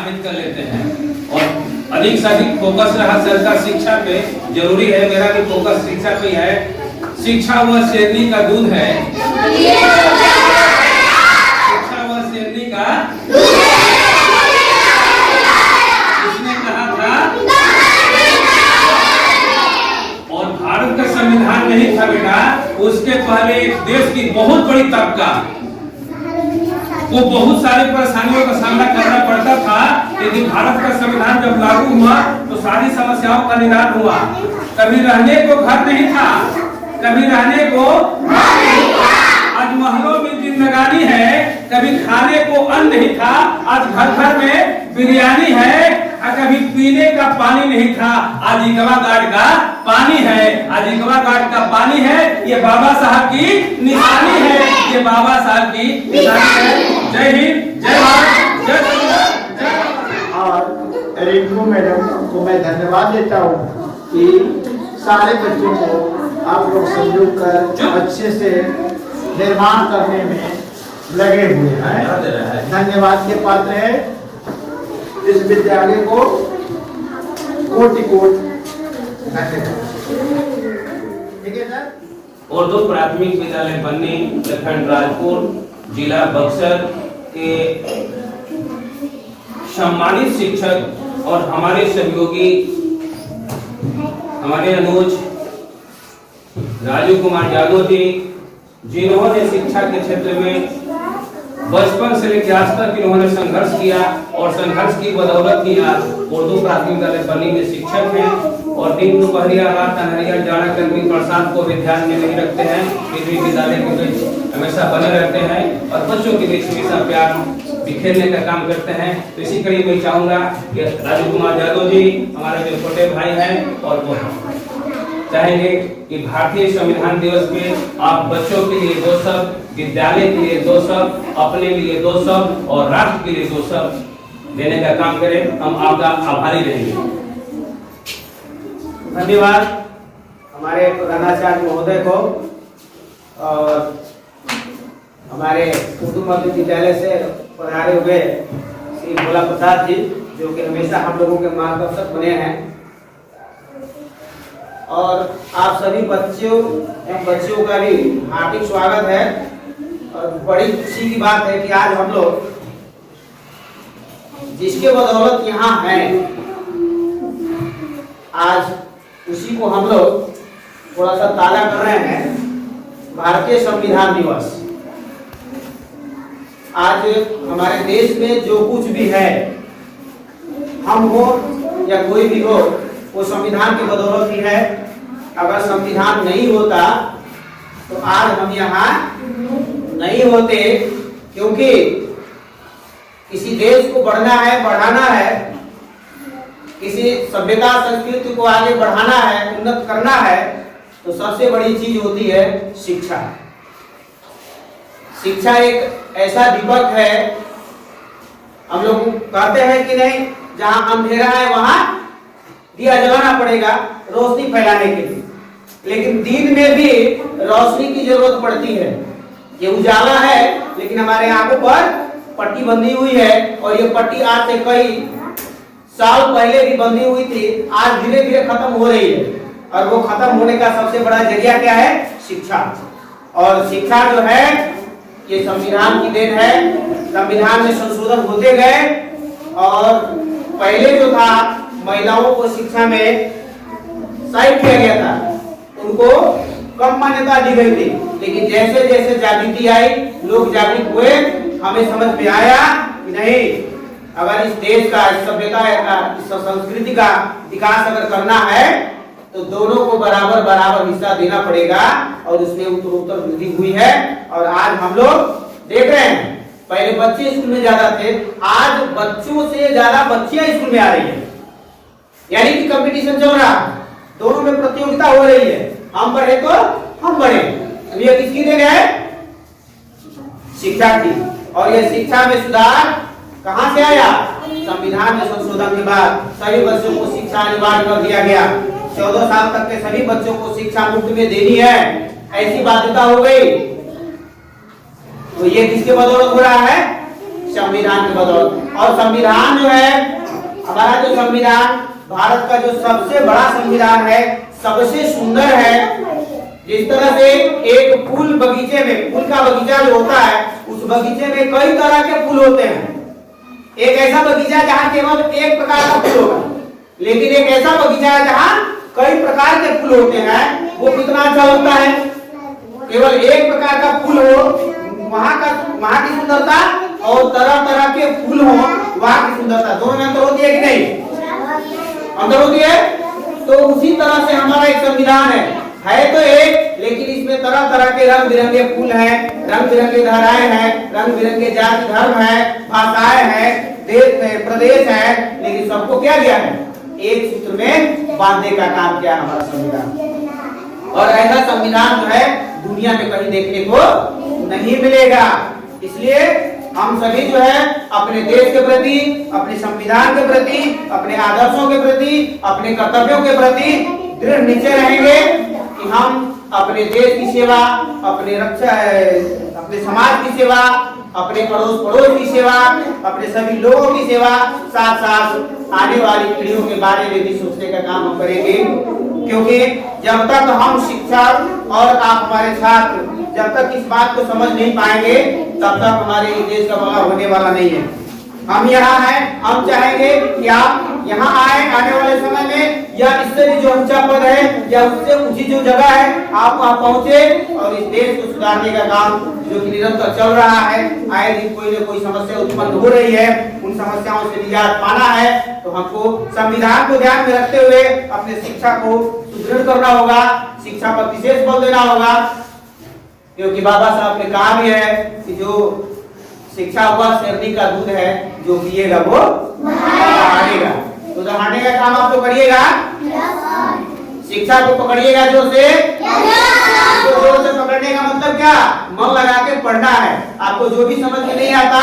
सम्मानित कर लेते हैं। और अधिक से अधिक फोकस रहा सरकार शिक्षा पे, जरूरी है, मेरा भी फोकस शिक्षा पे है। शिक्षा वह शेरनी का दूध है, शिक्षा वह शेरनी का इसने कहा था। और भारत का संविधान नहीं था बेटा, उसके पहले एक देश की बहुत बड़ी तबका को बहुत सारी परेशानियों का सामना करना पड़ता था, लेकिन भारत का संविधान जब लागू हुआ तो सारी समस्याओं का निदान हुआ। कभी रहने को घर नहीं था, कभी रहने को आज महलों में जिंदगानी है, कभी खाने को अन्न नहीं था, आज घर घर में बिरयानी है। और कभी पीने का पानी नहीं था, आज इकवा गार्ड का पानी है, आज इकवा गार्ड का पानी है। ये बाबा साहब की निशानी है, ये बाबा साहब की निशानी है। जय हिंद, जय भारत, जय संविधान, जय। और रिंकू मैडम को मैं धन्यवाद देता हूँ कि सारे बच्चों को आप लोग सहयोग कर अच्छे से निर्माण करने में लगे हुए हैं, धन्यवाद के पात्र है। इस विद्यालय को कोटि धन्यवाद। ठीक है सर। उर्दू प्राथमिक विद्यालय बन्नी, प्रखंड राजपुर, जिला बक्सर के सम्मानित शिक्षक और हमारे सहयोगी, हमारे अनुज राजू कुमार यादव जी, जिन्होंने शिक्षा के क्षेत्र में बचपन से लेकर आज तक इन्होंने संघर्ष किया और संघर्ष की बदौलत ही आज उर्दू प्राथमिक विद्यालय बन्नी में शिक्षक हैं। और दिन दोपहरिया रात अनहरिया जाना गर्मी बरसात को भी ध्यान में नहीं रखते हैं, फिर भी विद्यालय के बीच हमेशा बने रहते हैं और बच्चों के बीच हमेशा प्यार बिखेरने का काम करते हैं। तो इसी कड़ी में चाहूंगा कि राजू कुमार यादव जी हमारे जो छोटे भाई हैं और वो चाहेंगे कि भारतीय संविधान दिवस पे आप बच्चों के लिए 2 शब्द, विद्यालय के लिए 2 शब्द, अपने लिए 2 शब्द और राष्ट्र के लिए 2 शब्द देने का काम करें। हम आपका आभारी रहेंगे। धन्यवाद हमारे प्रधानाचार्य महोदय को और हमारे उर्दू मध्य विद्यालय से पधारे हुए श्री भोला प्रसाद जी, जो कि हमेशा हम लोगों के मार्गदर्शक बने हैं। और आप सभी बच्चों एवं बच्चियों का भी हार्दिक स्वागत है। और बड़ी खुशी की बात है कि आज हम लोग जिसके बदौलत यहाँ हैं, आज उसी को हम लोग थोड़ा सा ताजा कर रहे हैं। भारतीय संविधान दिवस आज हमारे देश में जो कुछ भी है, हम हो या कोई भी हो, वो संविधान की बदौलत ही है। अगर संविधान नहीं होता तो आज हम यहाँ नहीं होते, क्योंकि किसी देश को बढ़ना है, बढ़ाना है, किसी सभ्यता संस्कृति को आगे बढ़ाना है, उन्नत करना है, तो सबसे बड़ी चीज होती है शिक्षा। शिक्षा एक ऐसा दीपक है, हम लोग कहते हैं कि नहीं, जहां अंधेरा है वहां दिया जलाना पड़ेगा रोशनी फैलाने के लिए, लेकिन दिन में भी रोशनी की जरूरत पड़ती है। ये उजाला है, लेकिन हमारे आंखों पर पट्टी बंधी हुई है, और ये पट्टी आज से कई साल पहले भी बंधी हुई थी, आज धीरे धीरे खत्म हो रही है। और वो खत्म होने का सबसे बड़ा जरिया क्या है? शिक्षा। और शिक्षा जो है ये संविधान की देन है। संविधान में संशोधन होते गए, और पहले जो था महिलाओं को शिक्षा में साइड किया गया था, उनको कम मान्यता दी गई थी। लेकिन जैसे जैसे जागृति आई, लोग जागृत हुए, हमें समझ में आया कि नहीं, अगर इस देश का, इस सभ्यता का, इस संस्कृति का विकास अगर करना है तो दोनों को बराबर बराबर हिस्सा देना पड़ेगा। और उसमें उत्तरोत्तर वृद्धि हुई है। और आज हम लोग देख रहे हैं, पहले बच्चे स्कूल में ज्यादा थे, आज बच्चों से ज्यादा बच्चियां स्कूल में आ रही है, यानी कि कंपटीशन चल रहा है, दोनों में प्रतियोगिता हो रही है। हम बढ़े तो हम बढ़े। ये किसकी देन है? शिक्षा की। और ये शिक्षा में सुधार कहां से आया? संविधान में संशोधन के बाद सभी बच्चों को शिक्षा अनिवार्य कर दिया गया। 14 साल तक के सभी बच्चों को शिक्षा मुफ्त में देनी है, ऐसी बाध्यता हो गई। तो ये किसके बदौलत हो रहा है? संविधान की बदौलत। और संविधान जो है हमारा, जो संविधान भारत का जो सबसे बड़ा संविधान है, सबसे सुंदर है। जिस तरह से एक फूल बगीचे में, फूल का बगीचा जो होता है, उस बगीचे में कई तरह के फूल होते हैं। एक ऐसा बगीचा जहाँ केवल एक प्रकार का फूल होगा, लेकिन एक ऐसा बगीचा है जहाँ कई प्रकार के फूल होते हैं। वो कितना अच्छा होता है, केवल एक प्रकार का फूल हो, वहाँ की सुंदरता, और तरह तरह के फूल हो, वहाँ की सुंदरता, दोनों में अंतर होती है कि नहीं? अंतर होती है। तो उसी तरह से हमारा एक संविधान है तो एक, लेकिन इसमें तरह तरह के रंग बिरंगे फूल हैं, रंग बिरंगे धाराएं हैं, रंग बिरंगे जाति धर्म है, भाषाएं हैं, देश प्रदेश है, लेकिन सबको क्या किया है? एक सूत्र में बांधने का काम किया हमारा संविधान। और ऐसा संविधान जो है दुनिया में कहीं देखने को नहीं मिलेगा। इसलिए हम सभी जो है अपने देश के प्रति, अपने संविधान के प्रति, अपने आदर्शों के प्रति, अपने कर्तव्यों के प्रति दृढ़ निश्चय रहेंगे कि हम अपने देश की सेवा, अपने रक्षा, अपने समाज की सेवा, अपने पड़ोस की सेवा, अपने सभी लोगों की सेवा, साथ साथ आने वाली पीढ़ियों के बारे में भी सोचने का काम हम करेंगे। क्योंकि जब तक हम शिक्षक और आप हमारे छात्र जब तक इस बात को समझ नहीं पाएंगे, तब तक हमारे देश का भला होने वाला नहीं है। हम यहाँ हैं, हम चाहेंगे कि आप यहाँ आए आने वाले समय में, या इससे भी जो ऊंचा पद है या उससे ऊंची जो जगह है, आप वहाँ पहुँचे और इस देश को सुधारने का काम जो कि निरंतर चल रहा है, आए दिन कोई न कोई समस्या उत्पन्न हो रही है, उन समस्याओं से निजात पाना है, तो हमको संविधान को ध्यान में रखते हुए अपने शिक्षा को सुदृढ़ करना होगा, शिक्षा पर विशेष बल देना होगा। क्योंकि बाबा साहब ने कहा भी है कि जो शिक्षा हुआ शेरनी का दूध है, जो पिएगा वो दहाड़ेगा। तो दहाड़ने का काम आप तो करिएगा, शिक्षा को पकड़िएगा जोर से। तो जोर से पकड़ने का मतलब क्या? मन लगा के पढ़ना है। आपको जो भी समझ में नहीं आता,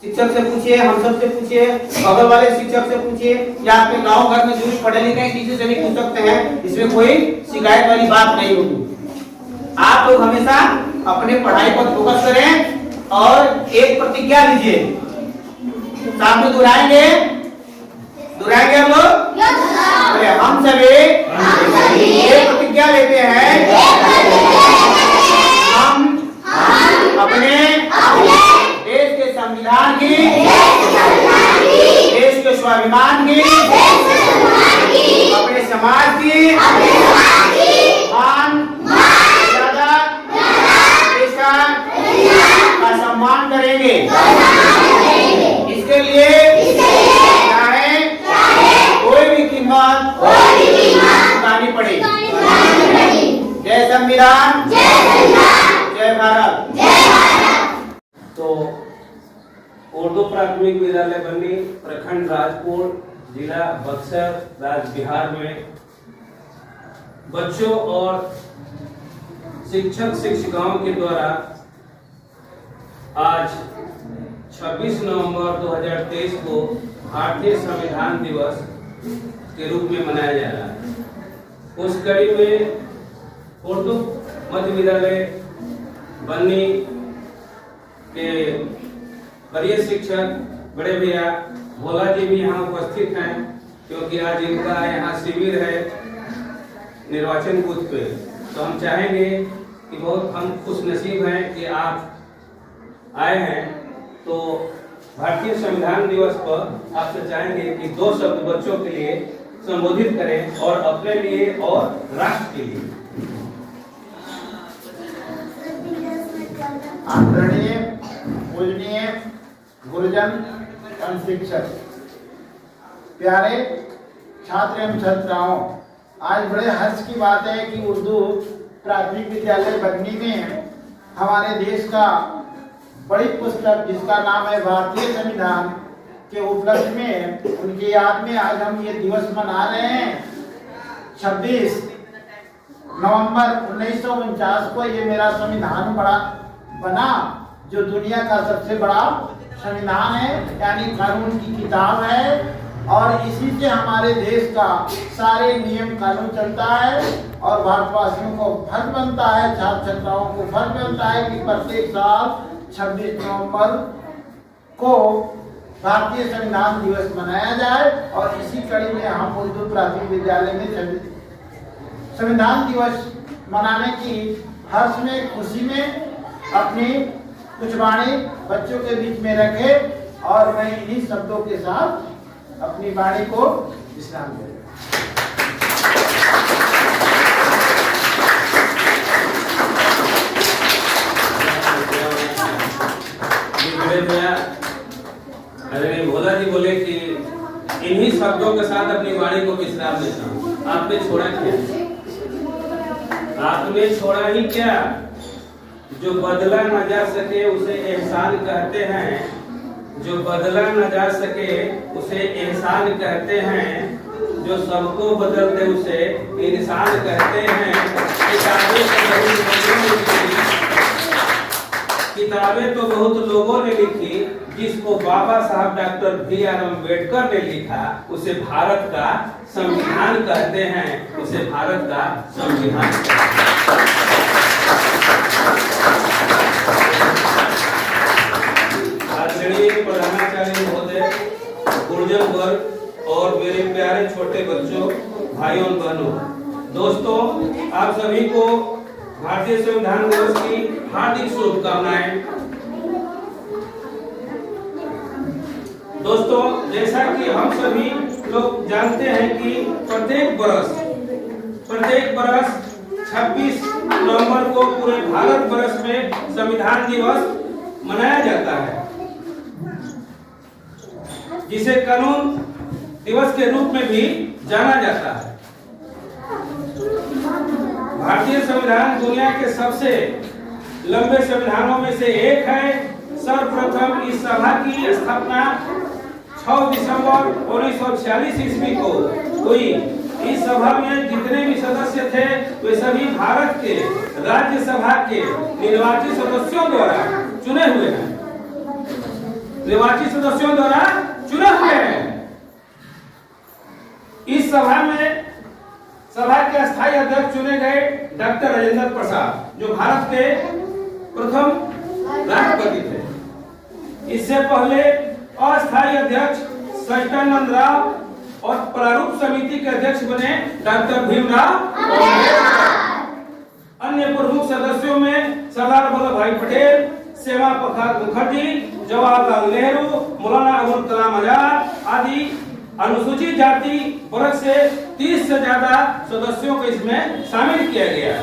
शिक्षक से पूछिए, हम सब से पूछिए, बगल वाले शिक्षक से पूछिए, या अपने गांव घर में जो भी पढ़े लिखे हैं किसी से भी पूछ सकते हैं। इसमें कोई शिकायत वाली बात नहीं होगी। आप लोग हमेशा अपने पढ़ाई पर फोकस करें और एक प्रतिज्ञा लीजिए, साथ में दोहराएंगे हम लोग। हम सभी एक प्रतिज्ञा लेते हैं, हम अपने देश के संविधान की, देश के स्वाभिमान की, अपने समाज की मान का सम्मान करेंगे। इसके लिए चाहे कोई भी कीमत चुकानी पड़े। जय संविधान, जय भारत। तो उर्दू प्राथमिक विद्यालय बन्नी, प्रखंड राजपुर, जिला बक्सर, राज्य बिहार में बच्चों और शिक्षक शिक्षिकाओं के द्वारा आज 26 नवंबर 2023 को भारतीय संविधान दिवस के रूप में मनाया जा रहा है। उस कड़ी में उर्दू मध्य विद्यालय बन्नी के वरीय शिक्षक बड़े भैया भोला जी भी यहाँ उपस्थित हैं, क्योंकि आज इनका यहाँ शिविर है निर्वाचन बूथ पे। तो हम चाहेंगे कि बहुत हम खुश नसीब हैं कि आप आए हैं। तो भारतीय संविधान दिवस पर आपसे चाहेंगे कि 2 शब्द बच्चों के लिए संबोधित करें, और अपने लिए और राष्ट्र के लिए। आदरणीय पूजनीय गुरुजन एवं शिक्षक, प्यारे छात्र एवं छात्राओं, आज बड़े हर्ष की बात है कि उर्दू प्राथमिक विद्यालय बन्नी में हमारे देश का बड़ी पुस्तक जिसका नाम है भारतीय संविधान के उपलक्ष्य में, उनकी याद में आज हम ये दिवस मना रहे हैं। 26 नवंबर 1949 को ये मेरा संविधान बना, जो दुनिया का सबसे बड़ा संविधान है, यानी कानून की किताब है। और इसी से हमारे देश का सारे नियम कानून चलता है, और भारतवासियों को फर्ज बनता है, छात्र छात्राओं को फर्ज बनता है कि प्रत्येक साल 26 नवंबर को भारतीय संविधान दिवस मनाया जाए। और इसी कड़ी में हम उर्दू प्राथमिक विद्यालय में संविधान दिवस मनाने की हर्ष में, खुशी में अपनी कुछ वाणी बच्चों के बीच में रखे और मैं इन्हीं शब्दों के साथ अपनी वाणी को विश्राम दे। अरे भोला जी बोले कि इन्हीं शब्दों के साथ अपनी वाणी को विश्राम देता हूँ। आपने छोड़ा क्या? आपने छोड़ा ही क्या? जो बदला न जा सके उसे एहसान कहते हैं। जो बदला न जा सके उसे एहसान कहते हैं। जो सबको बदल दे उसे इंसान कहते हैं। किताबें तो बहुत लोगों ने लिखी, जिसको बाबा साहब डॉक्टर B.R. अम्बेडकर ने लिखा उसे भारत का संविधान कहते हैं। उसे भारत का संविधान। आदरणीय प्रधानाचार्य महोदय, गुरुजन वर्ग और मेरे प्यारे छोटे बच्चों, भाइयों और बहनों, दोस्तों, आप सभी को भारतीय संविधान दिवस की हार्दिक शुभकामनाएं। दोस्तों, जैसा कि हम सभी लोग जानते हैं कि प्रत्येक बरस 26 नवंबर को पूरे भारत वर्ष में संविधान दिवस मनाया जाता है, जिसे कानून दिवस के रूप में भी जाना जाता है। भारतीय संविधान दुनिया के सबसे लंबे संविधानों में से एक है। सर्वप्रथम इस सभा की स्थापना 6 दिसंबर 1946 ईस्वी को हुई। इस सभा में जितने भी सदस्य थे वे सभी भारत के राज्यसभा के निर्वाचित सदस्यों द्वारा चुने हुए हैं। निर्वाचित सदस्यों द्वारा चुने हुए हैं। इस सभा में सभा के अस्थायी अध्यक्ष चुने गए डॉक्टर राजेंद्र प्रसाद, जो भारत के प्रथम राष्ट्रपति थे। इससे पहले अस्थायी अध्यक्ष सच्चिदानंद राव और प्रारूप समिति के अध्यक्ष बने डॉक्टर भीमराव अम्बेडकर। अन्य प्रमुख सदस्यों में सरदार वल्लभ भाई पटेल, श्यामा प्रसाद मुखर्जी, जवाहरलाल नेहरू, मौलाना अबुल कलाम आजाद आदि अनुसूचित जाति वर्ग से 30 से ज्यादा सदस्यों को इसमें शामिल किया गया।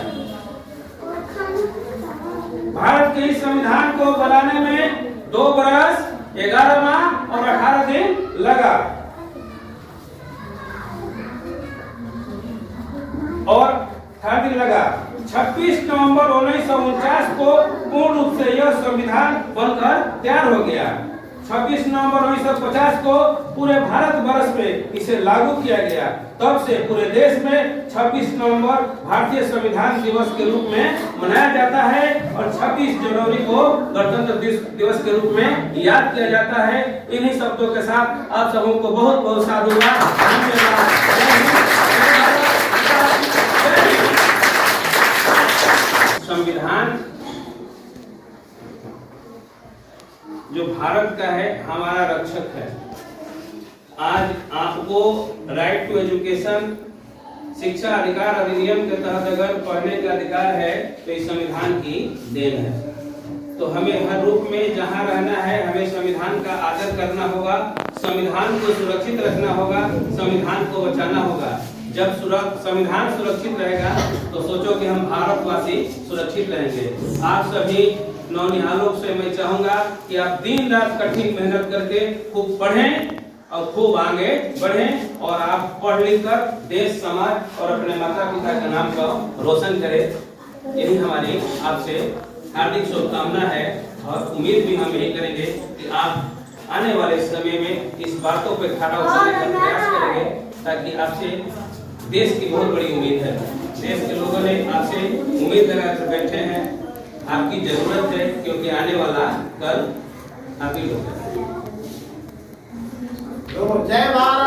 भारत के इस संविधान को बनाने में 2 बरस 11 माह और 18 दिन लगा और 18 दिन लगा। 26 नवंबर 1949 को पूर्ण रूप से यह संविधान बनकर तैयार हो गया। 26 नवंबर 1950 को पूरे भारत वर्ष में इसे लागू किया गया। तब से पूरे देश में 26 नवंबर भारतीय संविधान दिवस के रूप में मनाया जाता है और 26 जनवरी को गणतंत्र दिवस के रूप में याद किया जाता है। इन्हीं शब्दों के साथ आप सबों को बहुत बहुत साधुवाद। संविधान जो भारत का है, हमारा रक्षक है। आज आपको राइट टू एजुकेशन, शिक्षा अधिकार अधिनियम के तहत अगर पढ़ने का अधिकार है तो इस संविधान की देन है। तो हमें हर रूप में जहां रहना है, हमें संविधान का आदर करना होगा, संविधान को सुरक्षित रखना होगा, संविधान को बचाना होगा। जब संविधान सुरक्षित रहेगा तो सोचो कि हम भारतवासी सुरक्षित रहेंगे। आप सभी नौनिहालों से मैं चाहूंगा कि आप दिन रात कठिन मेहनत करके खूब पढ़ें और खूब आगे बढ़ें और आप पढ़ लिख कर देश, समाज और अपने माता पिता का नाम को रोशन करें। यही हमारी आपसे हार्दिक शुभकामना है और उम्मीद भी हम यही करेंगे कि आप आने वाले समय में इस बातों पे खरा उतरने का प्रयास करेंगे, ताकि आपसे देश की बहुत बड़ी उम्मीद है। देश के लोगों ने आपसे उम्मीद लगाकर बैठे हैं, आपकी जरूरत है, क्योंकि आने वाला कल आप ही लोग हैं। जय भारत।